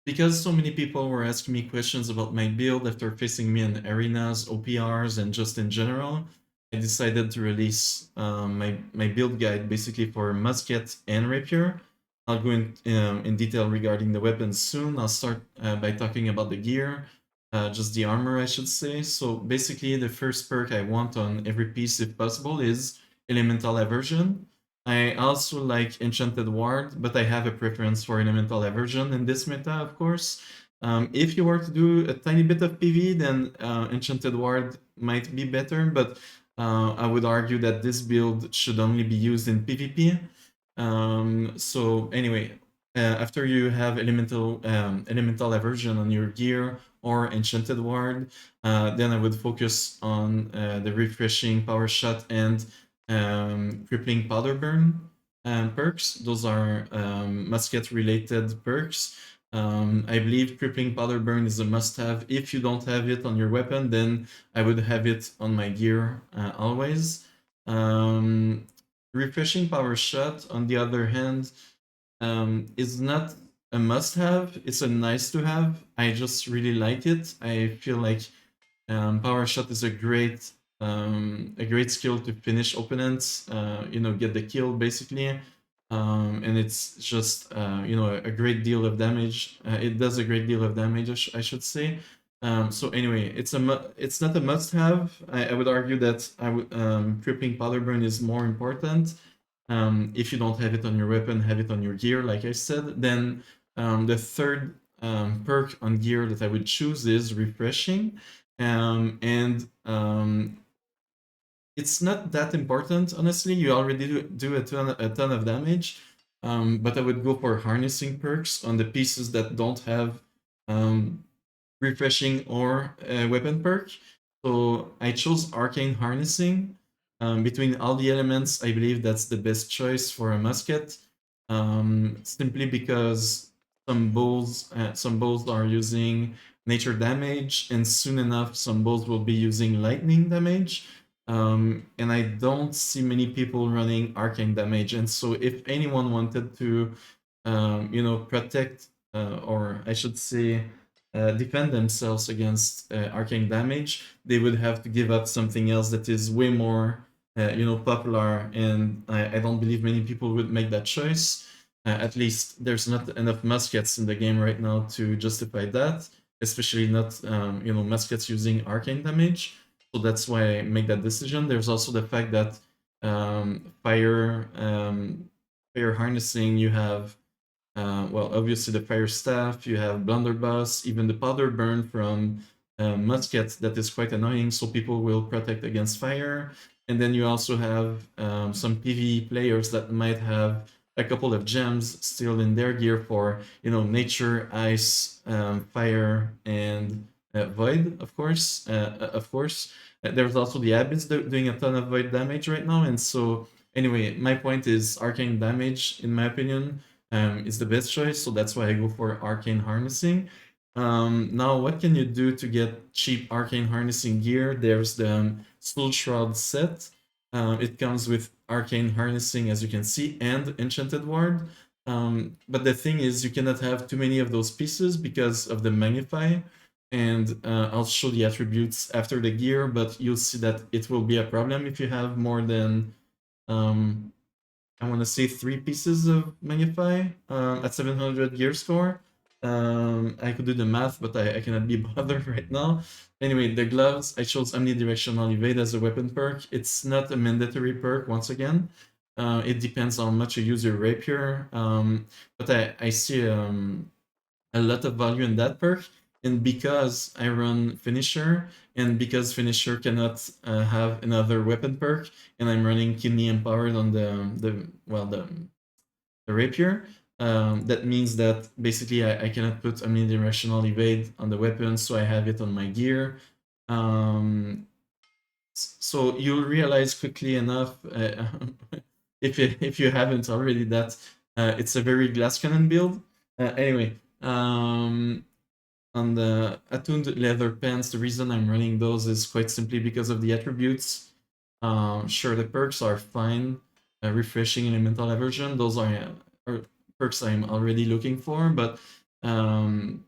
because so many people were asking me questions about my build after facing me in arenas, OPRs, and just in general, I decided to release my build guide basically for Musket and Rapier. I'll go in detail regarding the weapons soon. I'll start by talking about the gear, just the armor, I should say. So basically, the first perk I want on every piece, if possible, is Elemental Aversion. I also like Enchanted Ward, but I have a preference for Elemental Aversion in this meta, of course. If you were to do a tiny bit of PV, then Enchanted Ward might be better, but I would argue that this build should only be used in PvP. So anyway, after you have Elemental Aversion on your gear or Enchanted Ward, then I would focus on the Refreshing Power Shot and Crippling Powder Burn perks. Those are musket related perks. I believe Crippling Powder Burn is a must-have. If you don't have it on your weapon, then I would have it on my gear always. Refreshing Power Shot, on the other hand, is not a must-have. It's a nice-to-have. I just really like it. I feel like Power Shot is a great skill to finish opponents. Get the kill basically, and it's just a great deal of damage. It does a great deal of damage, I should say. So anyway, it's not a must-have. I would argue that Crippling Powder Burn is more important. If you don't have it on your weapon, have it on your gear, like I said. Then the third perk on gear that I would choose is Refreshing. And it's not that important, honestly. You already do a ton of damage. But I would go for harnessing perks on the pieces that don't have um, refreshing or weapon perk. So I chose arcane harnessing. Between all the elements, I believe that's the best choice for a musket. Simply because some bows are using nature damage, and soon enough, some bows will be using lightning damage. And I don't see many people running arcane damage. And so, if anyone wanted to, protect, or I should say, defend themselves against arcane damage, they would have to give up something else that is way more, popular. And I don't believe many people would make that choice. At least there's not enough muskets in the game right now to justify that, especially not, muskets using arcane damage. So that's why I make that decision. There's also the fact that fire harnessing, you have obviously the fire staff, you have blunderbuss, even the powder burn from muskets that is quite annoying, so people will protect against fire. And then you also have some PvE players that might have a couple of gems still in their gear for nature, ice, fire, and void, of course. There's also the abyss doing a ton of void damage right now, and so anyway, my point is arcane damage, in my opinion, is the best choice, so that's why I go for arcane harnessing. Now, what can you do to get cheap arcane harnessing gear? There's the Soul Shroud set. It comes with arcane harnessing, as you can see, and enchanted ward. But the thing is, you cannot have too many of those pieces because of the magnify. And I'll show the attributes after the gear, but you'll see that it will be a problem if you have more than um, I want to say 3 pieces of Magnify at 700 gear score. I could do the math, but I cannot be bothered right now. Anyway, the gloves, I chose Omnidirectional Evade as a weapon perk. It's not a mandatory perk, once again. It depends on how much you use your rapier. But I see a lot of value in that perk. And because I run Finisher, and because Finisher cannot have another weapon perk, and I'm running Kidney Empowered on the Rapier, that means that basically I cannot put Omnidirectional Evade on the weapon, so I have it on my gear. So you'll realize quickly enough, if you haven't already, that it's a very glass cannon build. Anyway, on the attuned leather pants, the reason I'm running those is quite simply because of the attributes. Sure, the perks are fine. Refreshing elemental aversion, those are perks I'm already looking for, but Um,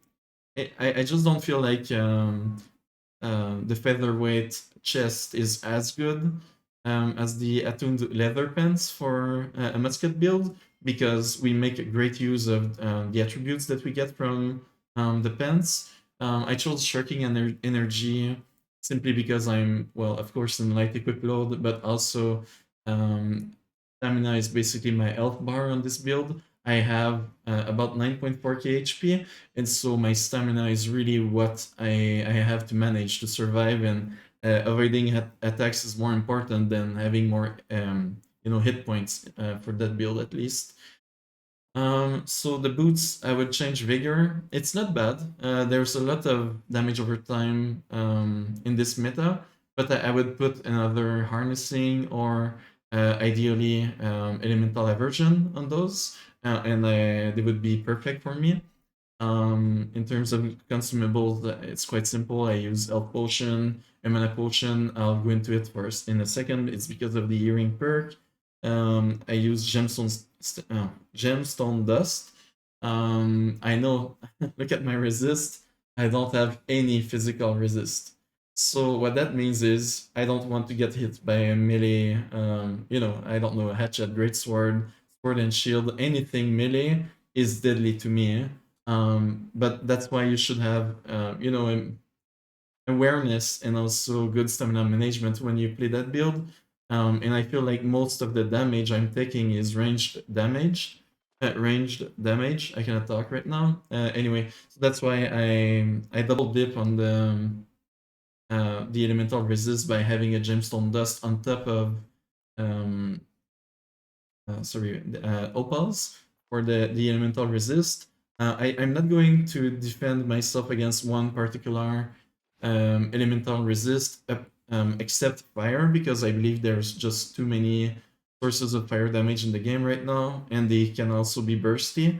I just don't feel like the featherweight chest is as good as the attuned leather pants for a musket build, because we make a great use of the attributes that we get from the pants. I chose shirking energy simply because I'm, well, of course, in light equip load, but also um, stamina is basically my health bar on this build. I have about 9.4k HP, and so my stamina is really what I have to manage to survive, and avoiding attacks is more important than having more hit points for that build at least. So the boots, I would change vigor. It's not bad. There's a lot of damage over time in this meta, but I would put another harnessing or ideally elemental aversion on those, and they would be perfect for me. In terms of consumables, it's quite simple. I use health potion, mana potion. I'll go into it first in a second. It's because of the earring perk. I use gemstone dust. I know. Look at my resist. I don't have any physical resist. So what that means is I don't want to get hit by a melee. I don't know, a hatchet, greatsword, sword and shield, anything melee is deadly to me. But that's why you should have, awareness and also good stamina management when you play that build. And I feel like most of the damage I'm taking is ranged damage. Ranged damage. I cannot talk right now. Anyway, so that's why I double dip on the elemental resist by having a gemstone dust on top of um, opals for the elemental resist. I'm not going to defend myself against one particular elemental resist except fire, because I believe there's just too many sources of fire damage in the game right now, and they can also be bursty,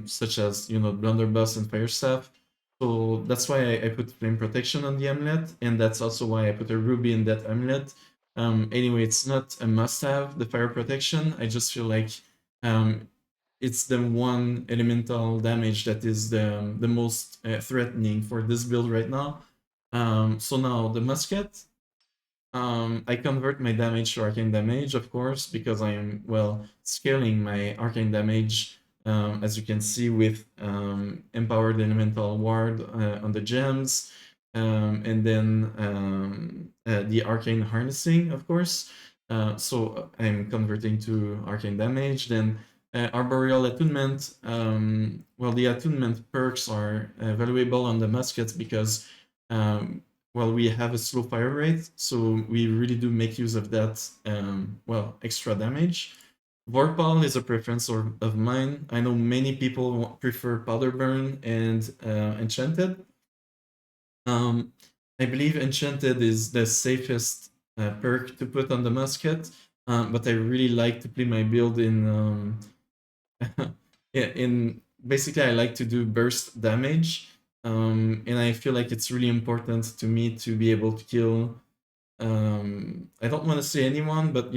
such as blunderbuss and fire staff. So that's why I put flame protection on the amulet, and that's also why I put a ruby in that amulet. Anyway, it's not a must-have, the fire protection. I just feel like it's the one elemental damage that is the most threatening for this build right now. So now the musket, I convert my damage to arcane damage, of course, because I am, well, scaling my arcane damage, as you can see, with empowered elemental ward on the gems, and then the arcane harnessing, of course. So I'm converting to arcane damage. Then arboreal attunement. Well, the attunement perks are valuable on the muskets because well, we have a slow fire rate, so we really do make use of that, well, extra damage. Vorpal is a preference of mine. I know many people prefer Powder Burn and Enchanted. Um, I believe Enchanted is the safest perk to put on the musket, but I really like to play my build in basically I like to do burst damage, and I feel like it's really important to me to be able to kill. I don't want to say anyone, but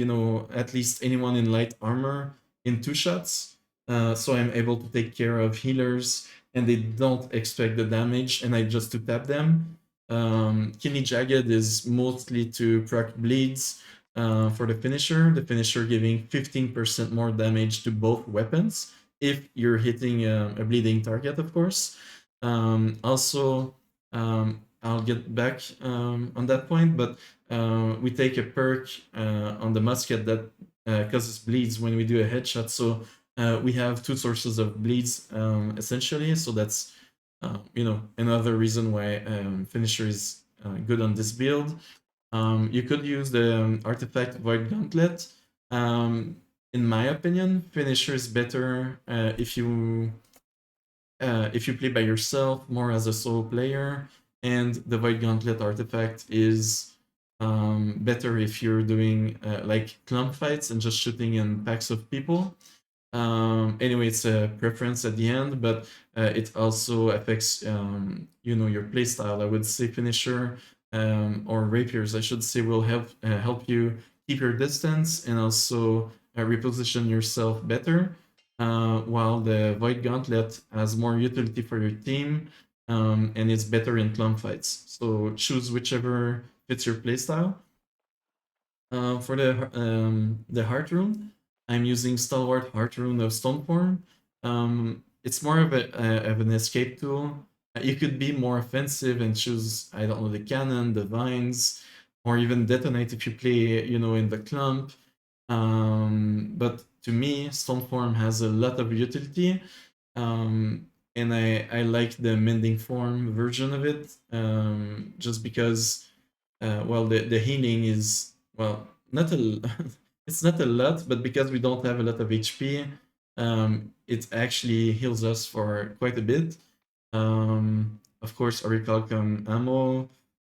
at least anyone in light armor in 2 shots. So I'm able to take care of healers, and they don't expect the damage, and I just to tap them. Kidney Jagged is mostly to proc bleeds for the finisher. The finisher giving 15% more damage to both weapons if you're hitting a bleeding target, of course. Also, I'll get back on that point, but we take a perk on the musket that causes bleeds when we do a headshot. So we have 2 sources of bleeds essentially. So that's another reason why finisher is good on this build. You could use the artifact Void Gauntlet. In my opinion, finisher is better if you play by yourself, more as a solo player, and the Void Gauntlet artifact is better if you're doing like clump fights and just shooting in packs of people. Anyway, it's a preference at the end, but it also affects your playstyle. I would say finisher or rapiers, I should say, will help you keep your distance and also reposition yourself better. while the Void Gauntlet has more utility for your team, and it's better in clump fights. So choose whichever fits your playstyle. For the Heart Rune, I'm using Stalwart Heart Rune of Stoneform. It's more of an escape tool. You could be more offensive and choose, I don't know, the cannon, the vines, or even detonate if you play, in the clump. But to me, Stoneform has a lot of utility, and I like the Mending Form version of it, just because, well, the healing is, well, not a it's not a lot, but because we don't have a lot of HP, it actually heals us for quite a bit. Of course, Orichalcum ammo.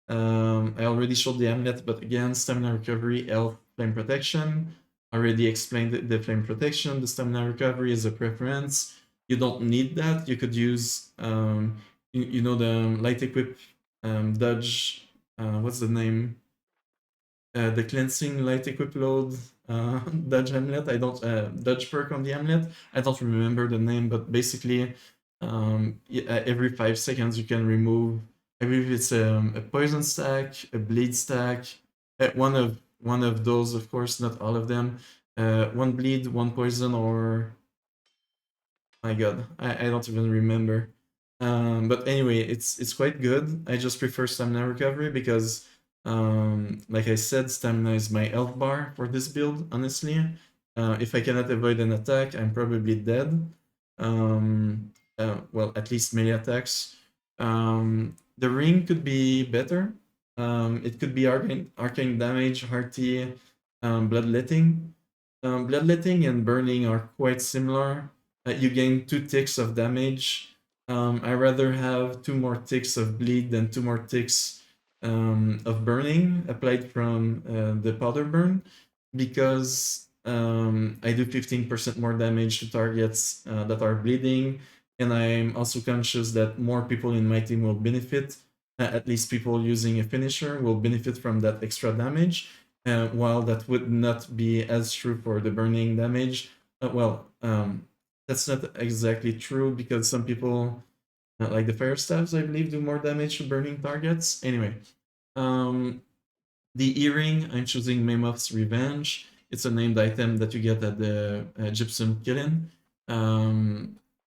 I already showed the amulet, but again, stamina recovery, health, flame protection. Already explained the flame protection. The stamina recovery is a preference. You don't need that. You could use, the light equip dodge. What's the name? The cleansing light equip load dodge amulet. I don't dodge perk on the amulet. I don't remember the name, but basically, every 5 seconds you can remove. I believe it's a poison stack, a bleed stack, one of those, of course, not all of them. One bleed, one poison, or my god, I don't even remember. But anyway, it's quite good. I just prefer stamina recovery because, like I said, stamina is my health bar for this build, honestly. If I cannot avoid an attack, I'm probably dead. Well, at least melee attacks. The ring could be better. It could be arcane damage, hearty, bloodletting. Bloodletting and burning are quite similar. You gain 2 ticks of damage. I rather have 2 more ticks of bleed than 2 more ticks of burning applied from the powder burn, because I do 15% more damage to targets that are bleeding, and I'm also conscious that more people in my team will benefit. At least people using a finisher will benefit from that extra damage, while that would not be as true for the burning damage. That's not exactly true, because some people, like the fire staffs, I believe, do more damage to burning targets. Anyway, um, the earring, I'm choosing Mammoth's Revenge. It's a named item that you get at the Gypsum Killing.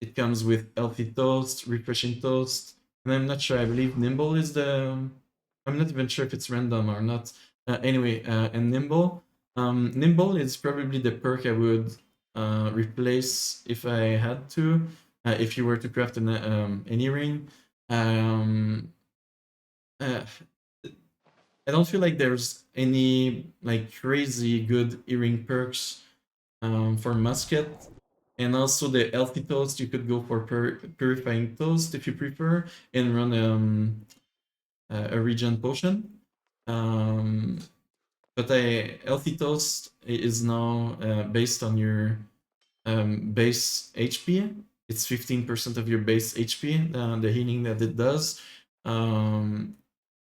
It comes with Healthy Toast, Refreshing Toast, and I'm not sure, I believe Nimble is the... I'm not even sure if it's random or not. Anyway, and Nimble. Nimble is probably the perk I would replace if I had to, if you were to craft an earring. Um, uh, I don't feel like there's any like crazy good earring perks for Musket. And also the healthy toast, you could go for purifying toast if you prefer, and run a regen potion. Um, but a healthy toast is now based on your base HP. It's 15% of your base HP, the healing that it does. And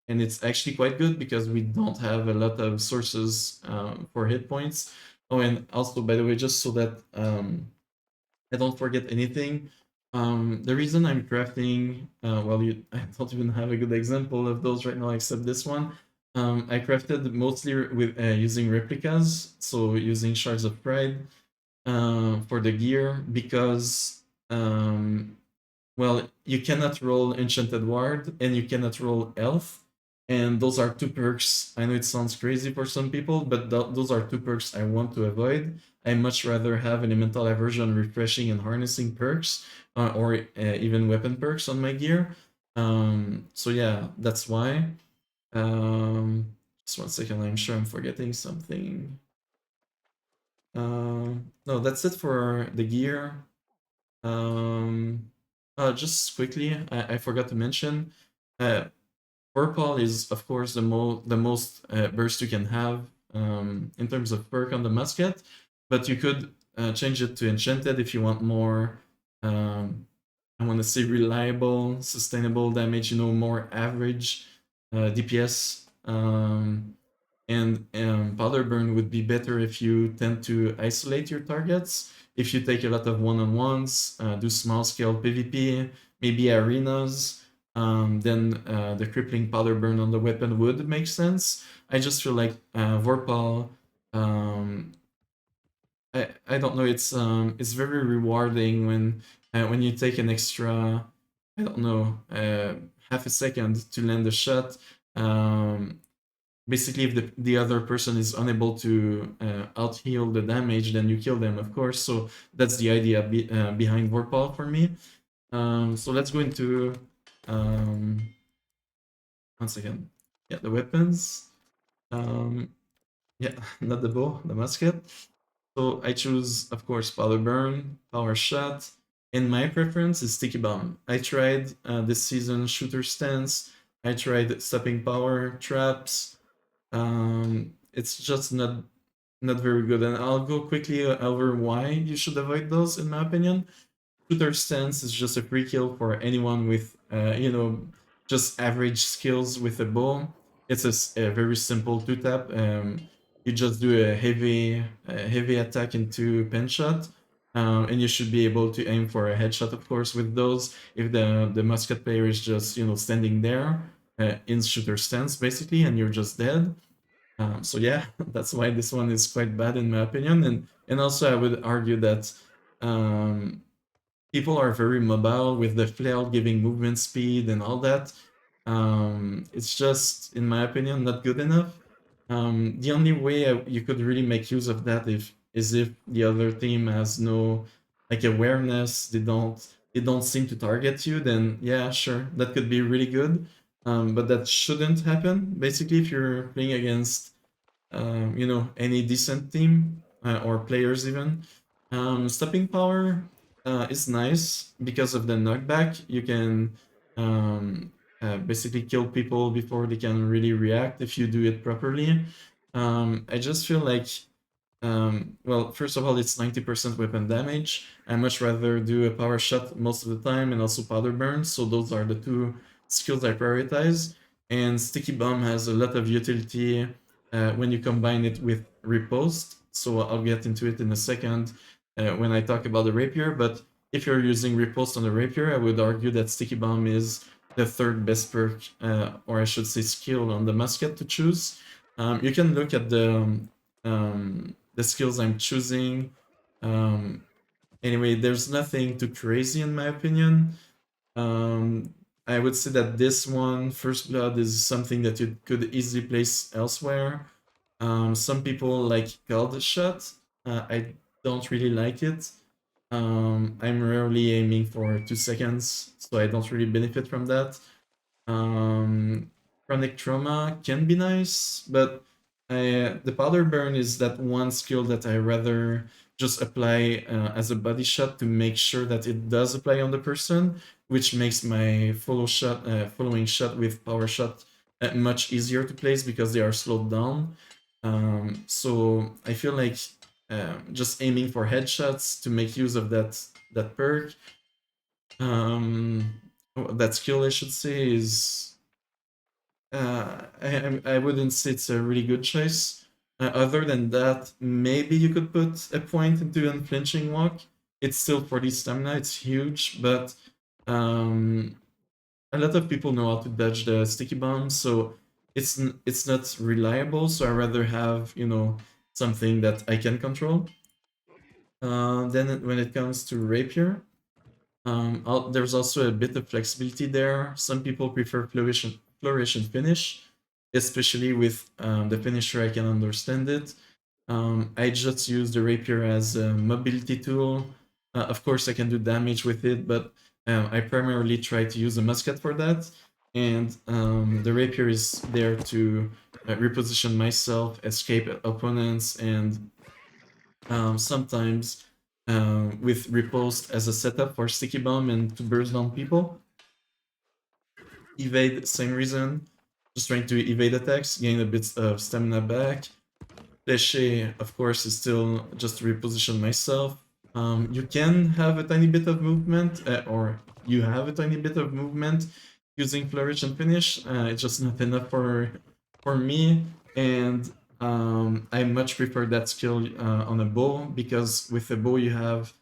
it's actually quite good because we don't have a lot of sources for hit points. Oh, and also, by the way, just so that I don't forget anything, the reason I'm crafting, I don't even have a good example of those right now except this one. I crafted mostly with using replicas, so using shards of pride for the gear, because you cannot roll Enchanted Ward and you cannot roll Elf. And those are 2 perks. I know it sounds crazy for some people, but those are 2 perks I want to avoid. I much rather have Elemental Aversion, Refreshing, and Harnessing perks, or even weapon perks on my gear. So yeah, that's why. Just 1 second, I'm sure I'm forgetting something. No, that's it for the gear. Just quickly, I forgot to mention, uh, purple is of course the most burst you can have in terms of perk on the musket, but you could change it to enchanted if you want more. I want to say reliable, sustainable damage. More average DPS. And powder burn would be better if you tend to isolate your targets. If you take a lot of one-on-ones, do small scale PvP, maybe arenas, then the crippling powder burn on the weapon would make sense. I just feel like Vorpal, um, I don't know, it's very rewarding when you take an extra, I don't know, half a second to land a shot. Um, Basically, if the other person is unable to out heal the damage, then you kill them, of course. So that's the idea behind Vorpal for me. So let's go into um, one second. Yeah, the weapons. Um, yeah, not the bow, the musket. So I choose, of course, powder burn, power shot, and my preference is sticky bomb. I tried this season shooter stance. I tried stopping power traps. It's just not very good, and I'll go quickly over why you should avoid those. In my opinion, shooter stance is just a free kill for anyone with just average skills with a bow. It's a very simple two tap. You just do a heavy attack into pen shot. And you should be able to aim for a headshot, of course, with those. If the musket player is just standing there in shooter stance, basically, and you're just dead, so yeah, that's why this one is quite bad in my opinion, and also I would argue that um, people are very mobile with the flail giving movement speed and all that. It's just, in my opinion, not good enough. The only way you could really make use of that is if the other team has no like awareness, they don't seem to target you. Then yeah, sure, that could be really good. But that shouldn't happen. Basically, if you're playing against any decent team or players even. Stepping power is nice because of the knockback. You can basically kill people before they can really react if you do it properly. I just feel like well, first of all, it's 90% weapon damage. I much rather do a power shot most of the time and also powder burn. So those are the two skills I prioritize. And sticky bomb has a lot of utility when you combine it with riposte. So I'll get into it in a second when I talk about the rapier. But if you're using riposte on the rapier, I would argue that sticky bomb is the third best perk, or I should say skill on the musket to choose. You can look at the skills I'm choosing. Um, anyway, there's nothing too crazy in my opinion. Um, I would say that this one, First Blood, is something that you could easily place elsewhere. Some people like Guard Shot. I don't really like it. I'm rarely aiming for 2 seconds, so I don't really benefit from that. Um, Chronic Trauma can be nice, but the powder burn is that one skill that I rather just apply as a body shot to make sure that it does apply on the person, which makes my following shot with power shot much easier to place because they are slowed down. So I feel like just aiming for headshots to make use of that perk, um, that skill I should say, is I wouldn't say it's a really good choice. Other than that, maybe you could put a point into unflinching walk. It's still 40 stamina, it's huge, but um, a lot of people know how to dodge the sticky bomb, so it's not reliable. So I rather have something that I can control. Then when it comes to rapier, there's also a bit of flexibility there. Some people prefer flourish and finish, especially with the finisher. I can understand it. I just use the rapier as a mobility tool. Of course, I can do damage with it, but I primarily try to use a musket for that. And the rapier is there to reposition myself, escape opponents, and sometimes with riposte as a setup for sticky bomb and to burst down people. Evade, same reason. Just trying to evade attacks, gain a bit of stamina back. Léché, of course, is still just to reposition myself. You can have a tiny bit of movement, or you have a tiny bit of movement using Flourish and Finish. It's just not enough for me. And I much prefer that skill on a bow, because with a bow you have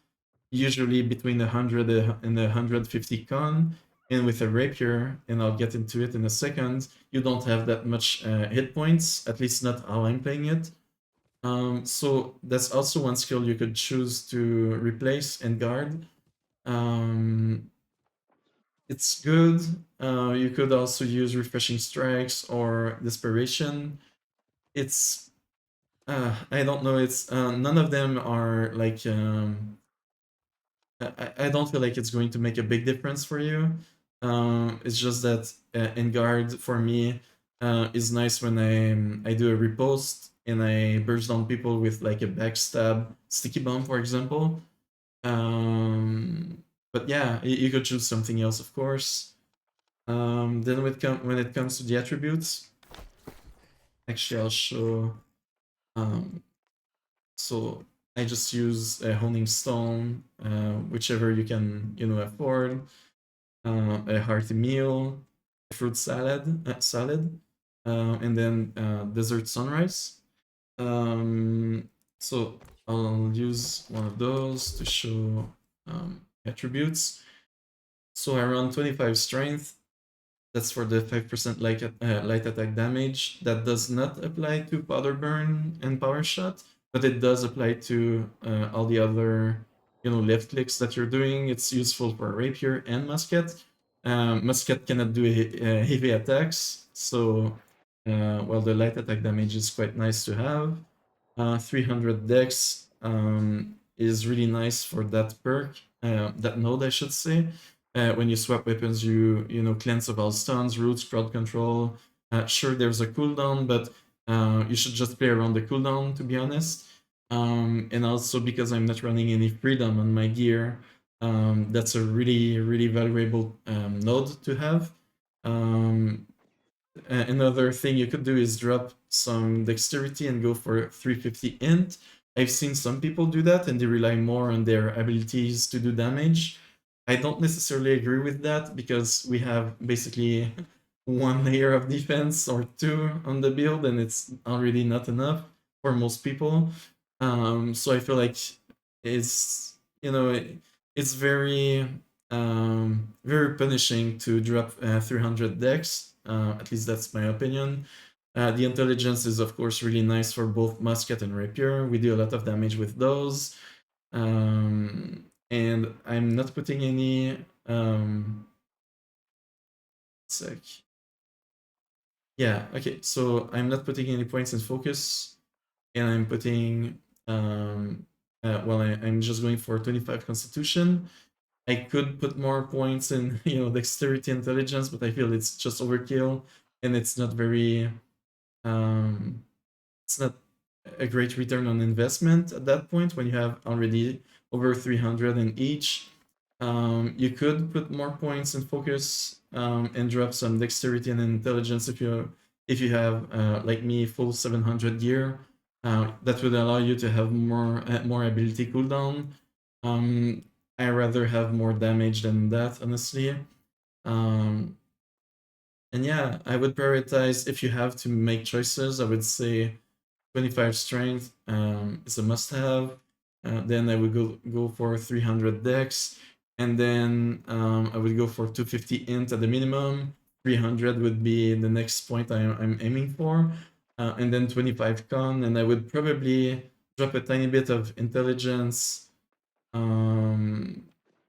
usually between 100 and 150 con, and with a rapier, and I'll get into it in a second, you don't have that much hit points, at least not how I'm playing it. So that's also one skill you could choose to replace and guard. Um, it's good. You could also use refreshing strikes or desperation. It's I don't know. It's none of them are like I don't feel like it's going to make a big difference for you. It's just that in guard for me is nice when I do a repost and I burst down people with like a backstab sticky bomb, for example. But yeah, you could choose something else, of course. Then when it comes to the attributes, actually I'll show. Um, so I just use a honing stone, whichever you can afford. A hearty meal, fruit salad, and then dessert sunrise. Um, so I'll use one of those to show attributes. So around 25 strength, that's for the 5% light attack damage. That does not apply to powder burn and power shot, but it does apply to all the other left clicks that you're doing. It's useful for rapier and musket. Musket cannot do heavy attacks, so well, the light attack damage is quite nice to have. 300 dex is really nice for that perk, that node I should say. When you swap weapons, you cleanse of all stuns, roots, crowd control. Sure, there's a cooldown, but you should just play around the cooldown, to be honest. And also because I'm not running any freedom on my gear, that's a really valuable node to have. Um, Another thing you could do is drop some dexterity and go for 350 int. I've seen some people do that and they rely more on their abilities to do damage. I don't necessarily agree with that because we have basically one layer of defense or two on the build and it's already not enough for most people. So I feel like it's it's very punishing to drop 300 dex. At least that's my opinion. The intelligence is of course really nice for both musket and rapier. We do a lot of damage with those. And I'm not putting any sec. Yeah, okay. So I'm not putting any points in focus, and I'm putting well, I'm just going for 25 constitution. I could put more points in dexterity intelligence, but I feel it's just overkill and it's not very it's not a great return on investment at that point when you have already over 300 in each. You could put more points in focus and drop some dexterity and intelligence if you have like me full 700 gear. That would allow you to have more ability cooldown. I rather have more damage than that, honestly. Um, and yeah, I would prioritize if you have to make choices. I would say 25 strength is a must-have. Then I would go for 300 dex, and then I would go for 250 int at the minimum. 300 would be the next point I'm aiming for, and then 25 con, and I would probably drop a tiny bit of intelligence.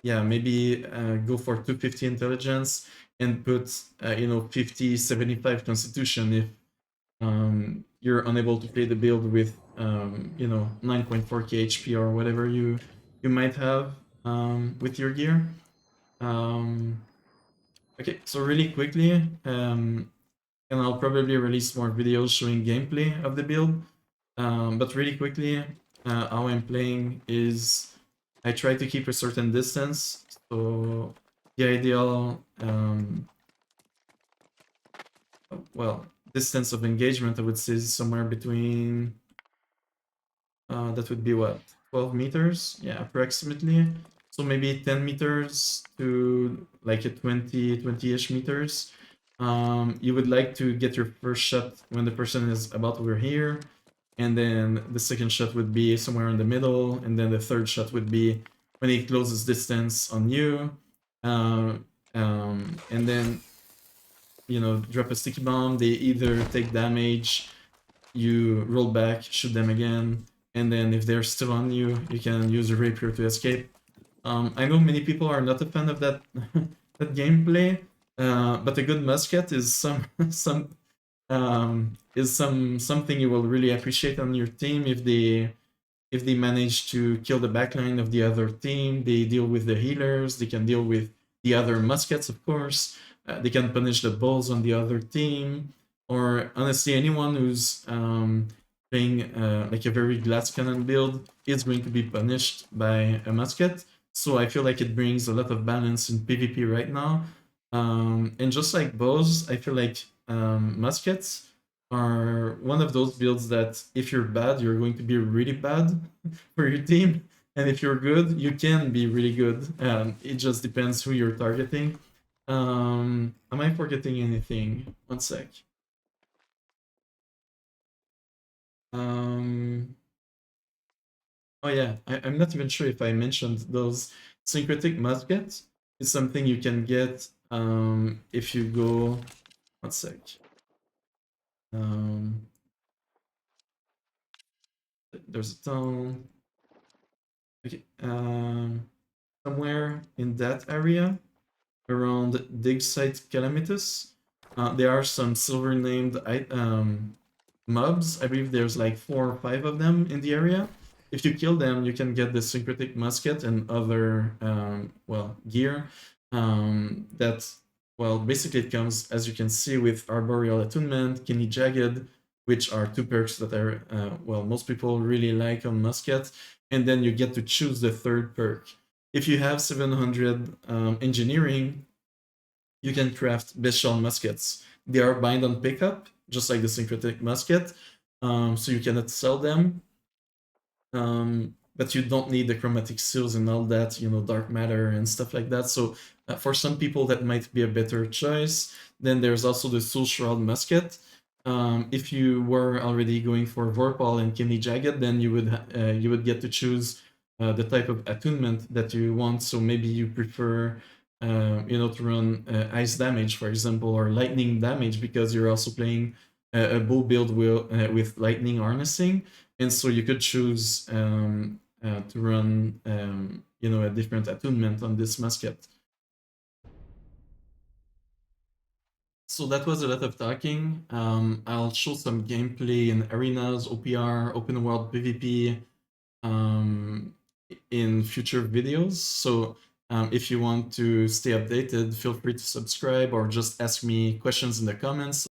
Yeah, maybe go for 250 intelligence and put 50 75 constitution if you're unable to play the build with 9.4k HP or whatever you might have with your gear. Okay, so really quickly, and I'll probably release more videos showing gameplay of the build. But really quickly, how I'm playing is I try to keep a certain distance. So the ideal, well, distance of engagement, I would say, is somewhere between, that would be what, 12 meters? Yeah, approximately. So maybe 10 meters to like a 20-ish meters. you would like to get your first shot when the person is about over here, and then the second shot would be somewhere in the middle, and then the third shot would be when he closes distance on you. And then, you know, drop a sticky bomb. They either take damage, you roll back, shoot them again, and then if they're still on you, you can use a rapier to escape. I know many people are not a fan of that that gameplay, but a good musket is something you will really appreciate on your team if they manage to kill the backline of the other team. They deal with the healers. They can deal with the other muskets, of course. They can punish the bulls on the other team, or honestly, anyone who's playing like a very glass cannon build is going to be punished by a musket. So I feel like it brings a lot of balance in PvP right now. And just like bows, I feel like muskets are one of those builds that if you're bad, you're going to be really bad for your team. And if you're good, you can be really good. It just depends who you're targeting. Am I forgetting anything? One sec. Oh yeah, I'm not even sure if I mentioned those syncretic muskets. Is something you can get if you go. One sec. Um, there's a town. Okay, somewhere in that area around dig site calamitous, there are some silver named mobs. I believe there's like 4 or 5 of them in the area. If you kill them, you can get the syncretic musket and other well, gear that, well, basically it comes, as you can see, with arboreal attunement, kidney jagged, which are 2 perks that are well, most people really like on musket, and then you get to choose the 3rd perk. If you have 700 engineering, you can craft bestial muskets. They are bind on pickup, just like the syncretic musket, so you cannot sell them. But you don't need the chromatic seals and all that, you know, dark matter and stuff like that. So for some people, that might be a better choice. Then there's also the Soul Shroud musket. If you were already going for Vorpal and Kidney Jagged, then you would get to choose the type of attunement that you want. So maybe you prefer, you know, to run ice damage, for example, or lightning damage, because you're also playing a bow build with lightning harnessing, and so you could choose to run, you know, a different attunement on this musket. So that was a lot of talking. I'll show some gameplay in arenas, OPR, open world PvP, in future videos. So if you want to stay updated, feel free to subscribe or just ask me questions in the comments.